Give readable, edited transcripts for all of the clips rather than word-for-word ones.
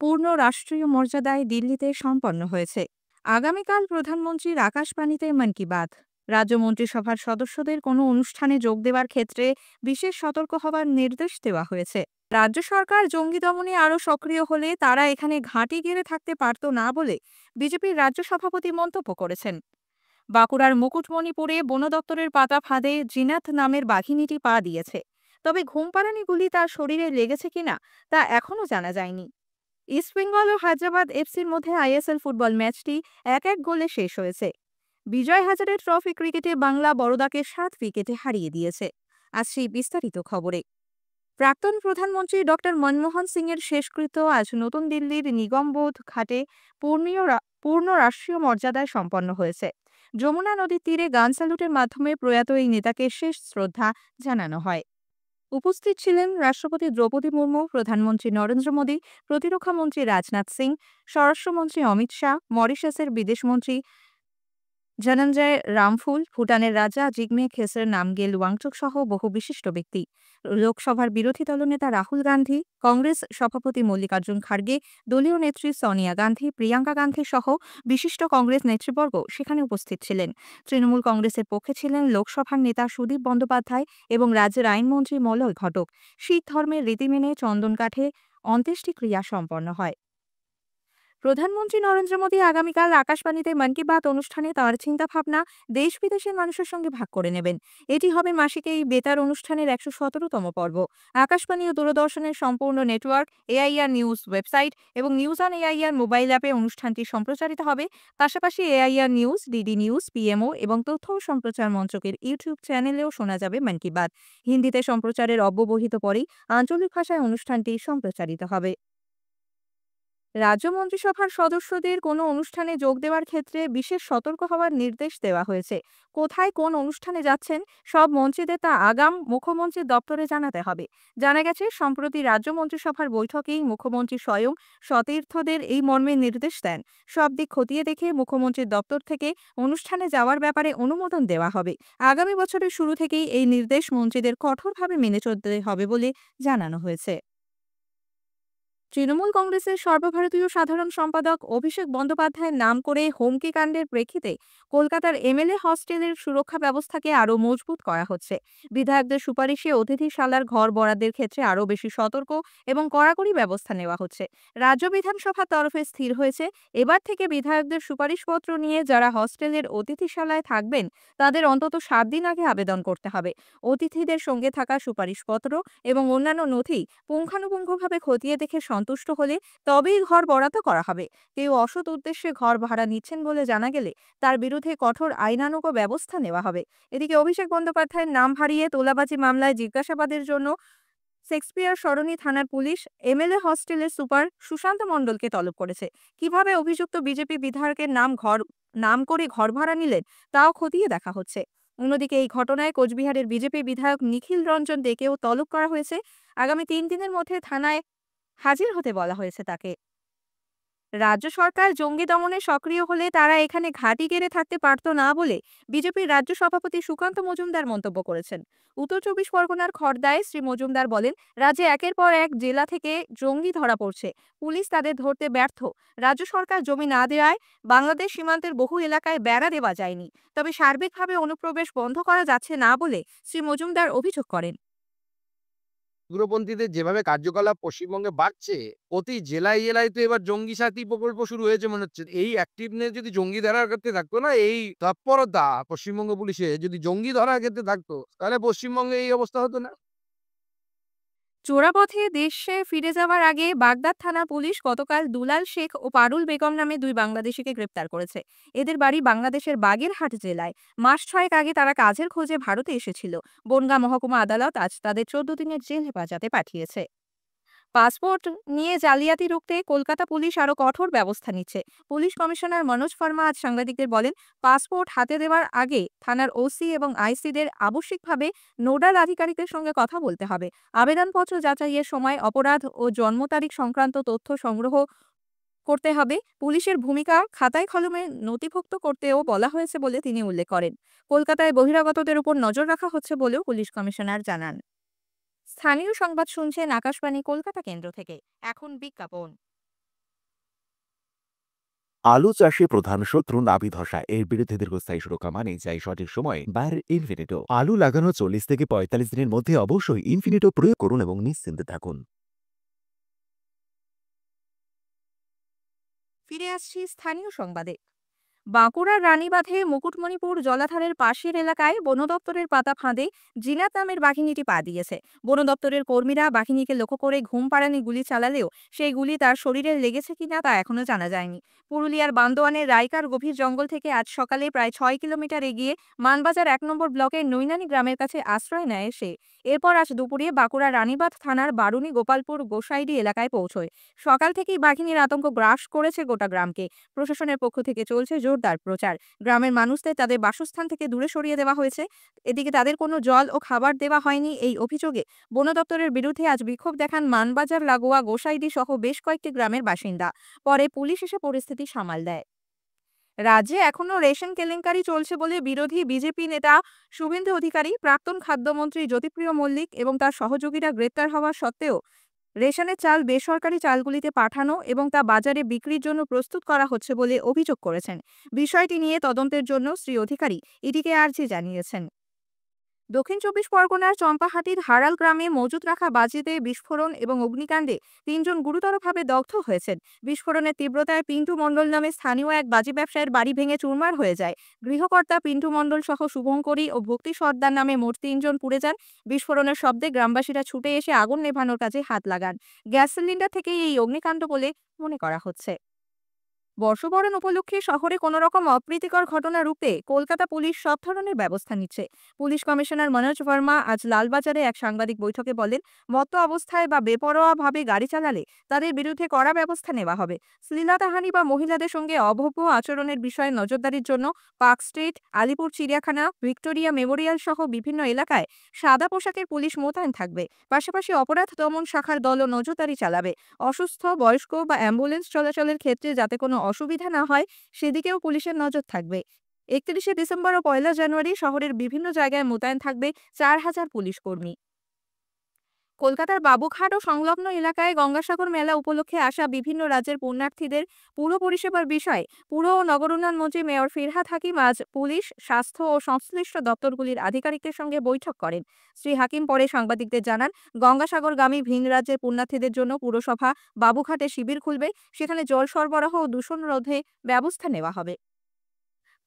পূর্ণ রাষ্ট্রীয় মর্যাদায় দিল্লিতে সম্পন্ন হয়েছে। আগামীকাল প্রধানমন্ত্রীর আকাশবাণীতে মন কি বাত। রাজ্য মন্ত্রিসভার সদস্যদের কোনো অনুষ্ঠানে যোগ দেওয়ার ক্ষেত্রে বিশেষ সতর্ক হওয়ার নির্দেশ দেওয়া হয়েছে। রাজ্য সরকার জঙ্গি দমনে আরও সক্রিয় হলে তারা এখানে ঘাঁটি গেড়ে থাকতে পারত না বলে বিজেপির রাজ্য সভাপতি মন্তব্য করেছেন। বাঁকুড়ার মুকুটমণিপুরে বন দপ্তরের পাতা ফাঁদে জিনাত নামের বাঘিনীটি পা দিয়েছে। তবে ঘুমপাড়ানি গুলি তার শরীরে লেগেছে কিনা তা এখনও জানা যায়নি। ইস্টবেঙ্গল ও হায়দ্রাবাদ এফসির মধ্যে আইএসএল ফুটবল ম্যাচটি ১-১ গোলে শেষ হয়েছে। বিজয় হাজারে ট্রফি ক্রিকেটে বাংলা বরোদাকে ৭ উইকেটে হারিয়ে দিয়েছে। আসছি বিস্তারিত খবরে। প্রাক্তন প্রধানমন্ত্রী ডক্টর মনমোহন সিংয়ের শেষকৃত্য আজ নতুন দিল্লির নিগমবোধ ঘাটে পূর্ণ রাষ্ট্রীয় মর্যাদায় সম্পন্ন হয়েছে। যমুনা নদীর তীরে গান স্যালুটের মাধ্যমে প্রয়াত এই নেতাকে শেষ শ্রদ্ধা জানানো হয়। উপস্থিত ছিলেন রাষ্ট্রপতি দ্রৌপদী মুর্মু, প্রধানমন্ত্রী নরেন্দ্র মোদী, প্রতিরক্ষামন্ত্রী রাজনাথ সিং, স্বরাষ্ট্রমন্ত্রী অমিত শাহ, মরিশাসের বিদেশমন্ত্রী জনঞ্জয় রামফুল, ভুটানের রাজা জিগমে খেসর নামগেল ওয়াংচুক সহ বহু বিশিষ্ট ব্যক্তি। লোকসভার বিরোধী দলনেতা রাহুল গান্ধী, কংগ্রেস সভাপতি মল্লিকার্জুন খার্গে, দলীয় নেত্রী সোনিয়া গান্ধী, প্রিয়াঙ্কা গান্ধী সহ বিশিষ্ট কংগ্রেস নেতৃবর্গ সেখানে উপস্থিত ছিলেন। তৃণমূল কংগ্রেসের পক্ষে ছিলেন লোকসভার নেতা সুদীপ বন্দ্যোপাধ্যায় এবং রাজ্যের আইনমন্ত্রী মলয় ঘটক। শিখ ধর্মের রীতি মেনে চন্দনকাঠে অন্ত্যেষ্টিক্রিয়া সম্পন্ন হয়। প্রধানমন্ত্রী নরেন্দ্র মোদী আগামীকাল আকাশবাণীতে মন কি বাত অনুষ্ঠানে তাঁর চিন্তাভাবনা দেশ বিদেশের মানুষের সঙ্গে ভাগ করে নেবেন। এটি হবে মাসিক এই বেতার অনুষ্ঠানের ১১৭তম পর্ব। আকাশবাণী ও দূরদর্শনের সম্পূর্ণ নেটওয়ার্ক, এআইআর নিউজ ওয়েবসাইট এবং নিউজ অন এআইআর মোবাইল অ্যাপে অনুষ্ঠানটি সম্প্রচারিত হবে। পাশাপাশি AIR news, DD news, PMO এবং তথ্য ও সম্প্রচার মন্ত্রকের ইউটিউব চ্যানেলেও শোনা যাবে মন কি বাত। হিন্দিতে সম্প্রচারের অব্যবহিত পরেই আঞ্চলিক ভাষায় অনুষ্ঠানটি সম্প্রচারিত হবে। রাজ্য মন্ত্রিসভার সদস্যদের কোনো অনুষ্ঠানে যোগ দেওয়ার ক্ষেত্রে বিশেষ সতর্ক হওয়ার নির্দেশ দেওয়া হয়েছে। কোথায় কোন অনুষ্ঠানে যাচ্ছেন সব মন্ত্রীদের তা আগাম মুখ্যমন্ত্রীর দপ্তরে জানাতে হবে। জানা গেছে, সম্প্রতি রাজ্য মন্ত্রিসভার বৈঠকেই মুখ্যমন্ত্রী স্বয়ং সতীর্থদের এই মর্মে নির্দেশ দেন। সব দিক খতিয়ে দেখে মুখ্যমন্ত্রীর দপ্তর থেকে অনুষ্ঠানে যাওয়ার ব্যাপারে অনুমোদন দেওয়া হবে। আগামী বছরের শুরু থেকেই এই নির্দেশ মন্ত্রীদের কঠোরভাবে মেনে চলতে হবে বলে জানানো হয়েছে। তৃণমূল কংগ্রেসের সর্বভারতীয় সাধারণ সম্পাদক অভিষেক বন্দ্যোপাধ্যায়ের নাম করে হুমকি কাণ্ডের প্রেক্ষিতে কলকাতার এমএলএ হস্টেলের সুরক্ষা ব্যবস্থাকে আরও মজবুত করা হচ্ছে। বিধায়কদের সুপারিশে অতিথিশালার ঘর বরাদ্দের ক্ষেত্রে আরও বেশি সতর্ক এবং কড়াকড়ি ব্যবস্থা নেওয়া হচ্ছে। রাজ্য বিধানসভার তরফে স্থির হয়েছে, এবার থেকে বিধায়কদের সুপারিশপত্র নিয়ে যারা হস্টেলের অতিথিশালায় থাকবেন তাদের অন্তত ৭ দিন আগে আবেদন করতে হবে। অতিথিদের সঙ্গে থাকা সুপারিশপত্র এবং অন্যান্য নথি পুঙ্খানুপুঙ্খভাবে খতিয়ে দেখে সন্তুষ্ট হলে তবেই ঘর বরাদ্দ করা হবে। কেউ অসৎ উদ্দেশ্যে ঘর ভাড়া নিচ্ছেন বলে জানা গেলে তার বিরুদ্ধে কঠোর আইনানুগ ব্যবস্থা নেওয়া হবে। এদিকে অভিষেক বন্দ্যোপাধ্যায়ের নাম হারিয়ে তোলাবাজি মামলায় জিজ্ঞাসাবাদের জন্য শেক্সপিয়ার সরণি থানার পুলিশ এমএলএ হস্টেলের সুপার সুশান্ত মণ্ডলকে তলব করেছে। কিভাবে অভিযুক্ত বিজেপি বিধায়কের নাম করে ঘর ভাড়া নিলেন তাও খতিয়ে দেখা হচ্ছে। অন্যদিকে এই ঘটনায় কোচবিহারের বিজেপি বিধায়ক নিখিল রঞ্জন দেকেও তলব করা হয়েছে। আগামী ৩ দিনের মধ্যে থানায় হাজির হতে বলা হয়েছে তাকে। রাজ্য সরকার জঙ্গি দমনে সক্রিয় হলে তারা এখানে ঘাঁটি গেড়ে থাকতে পারত না বলে বিজেপির রাজ্য সভাপতি সুকান্ত মজুমদার মন্তব্য করেছেন। উত্তর ২৪ পরগনার খড়দায় শ্রী মজুমদার বলেন, রাজ্যে একের পর এক জেলা থেকে জঙ্গি ধরা পড়ছে, পুলিশ তাদের ধরতে ব্যর্থ। রাজ্য সরকার জমি না দেওয়ায় বাংলাদেশ সীমান্তের বহু এলাকায় বেড়া দেওয়া যায়নি। তবে সার্বিকভাবে অনুপ্রবেশ বন্ধ করা যাচ্ছে না বলে শ্রী মজুমদার অভিযোগ করেন। উগ্রপন্থীদের যেভাবে কার্যকলাপ পশ্চিমবঙ্গে বাড়ছে, প্রতি জেলায় জেলায় তো এবার জঙ্গি সাথী প্রকল্প শুরু হয়েছে মনে হচ্ছে। এই অ্যাক্টিভনেস যদি জঙ্গি ধরার ক্ষেত্রে থাকতো না, এই তৎপরতা পশ্চিমবঙ্গ পুলিশে যদি জঙ্গি ধরার ক্ষেত্রে থাকতো, তাহলে পশ্চিমবঙ্গে এই অবস্থা হতো না। চোরাপথে দেশে ফিরে যাওয়ার আগে বাগদাদ থানার পুলিশ গতকাল দুলাল শেখ ও পারুল বেগম নামে ২ বাংলাদেশিকে গ্রেপ্তার করেছে। এদের বাড়ি বাংলাদেশের বাগেরহাট জেলায়। মাস ৬ আগে তারা কাজের খোঁজে ভারতে এসেছিল। বনগাঁ মহকুমা আদালত আজ তাদের ১৪ দিনের জেল হেফাজতে পাঠিয়েছে। পাসপোর্ট নিয়ে জালিয়াতি রুখতে কলকাতা পুলিশ আরও কঠোর ব্যবস্থা নিচ্ছে। পুলিশ কমিশনার মনোজ শর্মা আজ সাংবাদিকদের বলেন, পাসপোর্ট হাতে দেওয়ার আগে থানার ওসি এবং আইসিদের আবশ্যিকভাবে নোডাল আধিকারিকের সঙ্গে কথা বলতে হবে। আবেদনপত্র যাচাইয়ের সময় অপরাধ ও জন্ম তারিখ সংক্রান্ত তথ্য সংগ্রহ করতে হবে। পুলিশের ভূমিকা খাতায় কলমে নথিভুক্ত করতেও বলা হয়েছে বলে তিনি উল্লেখ করেন। কলকাতায় বহিরাগতদের উপর নজর রাখা হচ্ছে বলেও পুলিশ কমিশনার জানান। স্থানীয় সংবাদ শুনছেন আকাশবাণী কলকাতা কেন্দ্র থেকে। এখন বিজ্ঞাপন। আলু চাষে প্রধান শত্রু নাভি ধসা। এর বিরুদ্ধে দীর্ঘস্থায়ী সুরক্ষা মানে চাই সঠিক সময়ে বাইরের ইনফিনিটো। আলু লাগানো 40 থেকে 45 দিনের মধ্যে অবশ্যই ইনফিনিটো প্রয়োগ করুন এবং নিশ্চিন্তে থাকুন। ফিরে আসছি স্থানীয় সংবাদে। বাঁকুড়ার রানীবাঁধে মুকুটমণিপুর জলাধারের পাশের এলাকায় বন দপ্তরের পাতা ফাঁদে জিনাত নামের বাঘিনীটি পা দিয়েছে। বন দপ্তরের কর্মীরা বাঘিনীকে লক্ষ্য করে ঘুম পাড়ানি গুলি চালালেও সেই গুলি তার শরীরে লেগেছে কিনা তা এখনো জানা যায়নি। পুরুলিয়ার বান্দোয়ানের রাইকার গভীর জঙ্গল থেকে আজ সকালে প্রায় 6 কিলোমিটার এগিয়ে মানবাজার 1 নম্বর ব্লকের নৈনানি গ্রামের কাছে আশ্রয় নেয় সে। এরপর আজ দুপুরে বাঁকুড়া রানীবাঁধ থানার বারুনি গোপালপুর গোসাইডি এলাকায় পৌঁছয়। সকাল থেকেই বাঘিনীর আতঙ্ক গ্রাস করেছে গোটা গ্রামকে। প্রশাসনের পক্ষ থেকে চলছে জোরদার প্রচার। গ্রামের মানুষদের তাদের বাসস্থান থেকে দূরে সরিয়ে দেওয়া হয়েছে। এদিকে তাদের কোনো জল ও খাবার দেওয়া হয়নি এই অভিযোগে বন দপ্তরের বিরুদ্ধে আজ বিক্ষোভ দেখান মানবাজার লাগোয়া গোসাইডি সহ বেশ কয়েকটি গ্রামের বাসিন্দা। পরে পুলিশ এসে পরিস্থিতি সামাল দেয়। রাজ্যে এখনো রেশন কেলেঙ্কারি চলছে বলে বিরোধী বিজেপি নেতা শুভেন্দু অধিকারী, প্রাক্তন খাদ্যমন্ত্রী জ্যোতিপ্রিয় মল্লিক এবং তার সহযোগীরা গ্রেপ্তার হওয়া সত্ত্বেও রেশনের চাল বেসরকারি চালগুলিতে পাঠানো এবং তা বাজারে বিক্রির জন্য প্রস্তুত করা হচ্ছে বলে অভিযোগ করেছেন। বিষয়টি নিয়ে তদন্তের জন্য শ্রী অধিকারী ইডিকে আর্জি জানিয়েছেন। দক্ষিণ 24 পরগনার চম্পাহাটির হারাল গ্রামে মজুত রাখা বাজিতে বিস্ফোরণ এবং অগ্নিকাণ্ডে 3 জন গুরুতরভাবে দগ্ধ হয়েছেন। বিস্ফোরণের তীব্রতায় পিন্টু মণ্ডল নামে স্থানীয় এক বাজি ব্যবসায়ীর বাড়ি ভেঙে চুরমার হয়ে যায়। গৃহকর্তা পিন্টু মণ্ডল সহ শুভঙ্করী ও ভক্তি সর্দার নামে মোট 3 জন পুড়ে যান। বিস্ফোরণের শব্দে গ্রামবাসীরা ছুটে এসে আগুন নেভানোর কাজে হাত লাগান। গ্যাস সিলিন্ডার থেকেই এই অগ্নিকাণ্ড বলে মনে করা হচ্ছে। বর্ষবরণ উপলক্ষে শহরে কোনো রকম অপ্রীতিকর ঘটনা রুখতে কলকাতা পুলিশ সব ধরনের ব্যবস্থা নিচ্ছে। পুলিশ কমিশনার মনোজ ভার্মা আজ লালবাজারে এক সাংবাদিক বৈঠকে বলেন, মত্ত অবস্থায় বা বেপরোয়াভাবে গাড়ি চালালে তাদের বিরুদ্ধে কড়া ব্যবস্থা নেওয়া হবে। শ্লীলতাহানি বা মহিলাদের সঙ্গে অভব্য আচরণের বিষয়ে নজরদারির জন্য পার্ক স্ট্রিট, আলিপুর চিড়িয়াখানা, ভিক্টোরিয়া মেমোরিয়াল সহ বিভিন্ন এলাকায় সাদা পোশাকের পুলিশ মোতায়েন থাকবে। পাশাপাশি অপরাধ দমন শাখার দলও নজরদারি চালাবে। অসুস্থ, বয়স্ক বা অ্যাম্বুলেন্স চলাচলের ক্ষেত্রে যাতে কোনো অসুবিধা না হয় সেদিকেও পুলিশের নজর থাকবে। 31শে ডিসেম্বর ও 1লা জানুয়ারি শহরের বিভিন্ন জায়গায় মোতায়েন থাকবে 4,000 পুলিশ কর্মী। কলকাতার বাবুঘাট ও সংলগ্ন এলাকায় গঙ্গাসাগর মেলা উপলক্ষে আসা বিভিন্ন রাজ্যের পুণ্যার্থীদের পুর পরিষেবার বিষয়ে পুর ও নগর উন্নয়ন মন্ত্রী মেয়র ফিরহাদ হাকিম আজ পুলিশ, স্বাস্থ্য ও সংশ্লিষ্ট দপ্তরগুলির আধিকারিকদের সঙ্গে বৈঠক করেন। শ্রী হাকিম পরে সাংবাদিকদের জানান, গঙ্গাসাগরগামী ভিন রাজ্যের পুণ্যার্থীদের জন্য পুরসভা বাবুঘাটে শিবির খুলবে। সেখানে জল সরবরাহ ও দূষণ রোধে ব্যবস্থা নেওয়া হবে।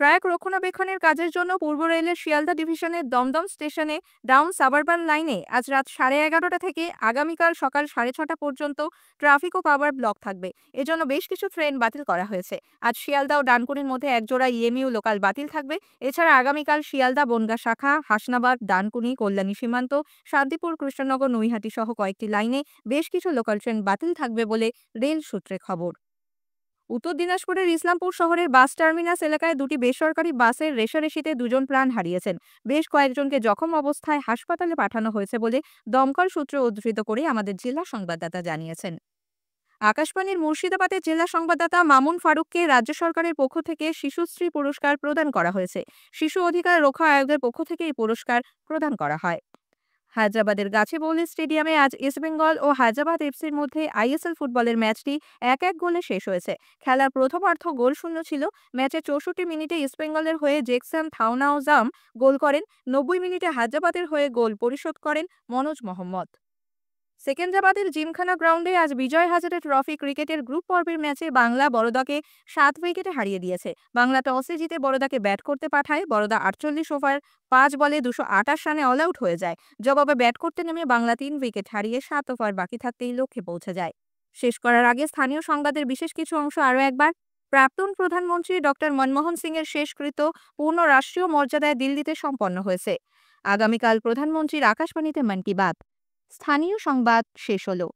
ট্র্যাক রক্ষণাবেক্ষণের কাজের জন্য পূর্ব রেলের শিয়ালদা ডিভিশনের দমদম স্টেশনে ডাউন সাবারবান লাইনে আজ রাত 11:30 থেকে আগামীকাল সকাল 6:30 পর্যন্ত ট্রাফিক ও পাওয়ার ব্লক থাকবে। এজন্য বেশ কিছু ট্রেন বাতিল করা হয়েছে। আজ শিয়ালদা ও ডানকুনির মধ্যে একজোড়া ইএমইউ লোকাল বাতিল থাকবে। এছাড়া আগামীকাল শিয়ালদা বনগাঁ শাখা, হাসনাবাদ, ডানকুনি, কল্যাণী সীমান্ত, শান্তিপুর, কৃষ্ণনগর, নৈহাটি সহ কয়েকটি লাইনে বেশ কিছু লোকাল ট্রেন বাতিল থাকবে বলে রেল সূত্রে খবর। উত্তর দিনাজপুরের ইসলামপুর শহরের বাস টার্মিনাস এলাকায় দুটি বেসরকারি বাসের রেষারেষিতে 2 জন প্রাণ হারিয়েছেন। বেশ কয়েকজনকে জখম অবস্থায় হাসপাতালে পাঠানো হয়েছে বলে দমকল সূত্র উদ্ধৃত করে আমাদের জেলা সংবাদদাতা জানিয়েছেন। আকাশবাণীর মুর্শিদাবাদের জেলা সংবাদদাতা মামুন ফারুককে রাজ্য সরকারের পক্ষ থেকে শিশুশ্রী পুরস্কার প্রদান করা হয়েছে। শিশু অধিকার রক্ষা আয়োগের পক্ষ থেকে এই পুরস্কার প্রদান করা হয়। হায়দ্রাবাদের গাছিবৌলি স্টেডিয়ামে আজ ইস্টবেঙ্গল ও হায়দ্রাবাদ এফসির মধ্যে আইএসএল ফুটবলের ম্যাচটি 1-1 গোলে শেষ হয়েছে। খেলার প্রথমার্ধ গোলশূন্য ছিল। ম্যাচের 64 মিনিটে ইস্টবেঙ্গলের হয়ে জেকসন থাউনাওজাম গোল করেন। 90 মিনিটে হায়দ্রাবাদের হয়ে গোল পরিশোধ করেন মনোজ মোহাম্মদ। সেকেন্দ্রাবাদের জিমখানা গ্রাউন্ডে আজ বিজয় হাজারে ট্রফি ক্রিকেটের গ্রুপ পর্বের ম্যাচে বাংলা বরোদাকে 7 উইকেটে হারিয়ে দিয়েছে। বাংলা টসে জিতে বরোদাকে ব্যাট করতে পাঠায়। বরোদা 48 ওভার 5 বলে 228 রানে অল আউট হয়ে যায়। জবাবে ব্যাট করতে নেমে বাংলা 3 উইকেট হারিয়ে 7 ওভার বাকি থাকতেই লক্ষ্যে পৌঁছে যায়। শেষ করার আগে স্থানীয় সংবাদের বিশেষ কিছু অংশ আরও একবার। প্রাক্তন প্রধানমন্ত্রী ডক্টর মনমোহন সিংয়ের শেষকৃত্য পূর্ণ রাষ্ট্রীয় মর্যাদায় দিল্লিতে সম্পন্ন হয়েছে। আগামীকাল প্রধানমন্ত্রীর আকাশবাণীতে মন কি বাত। স্থানীয় সংবাদ শেষ হলো।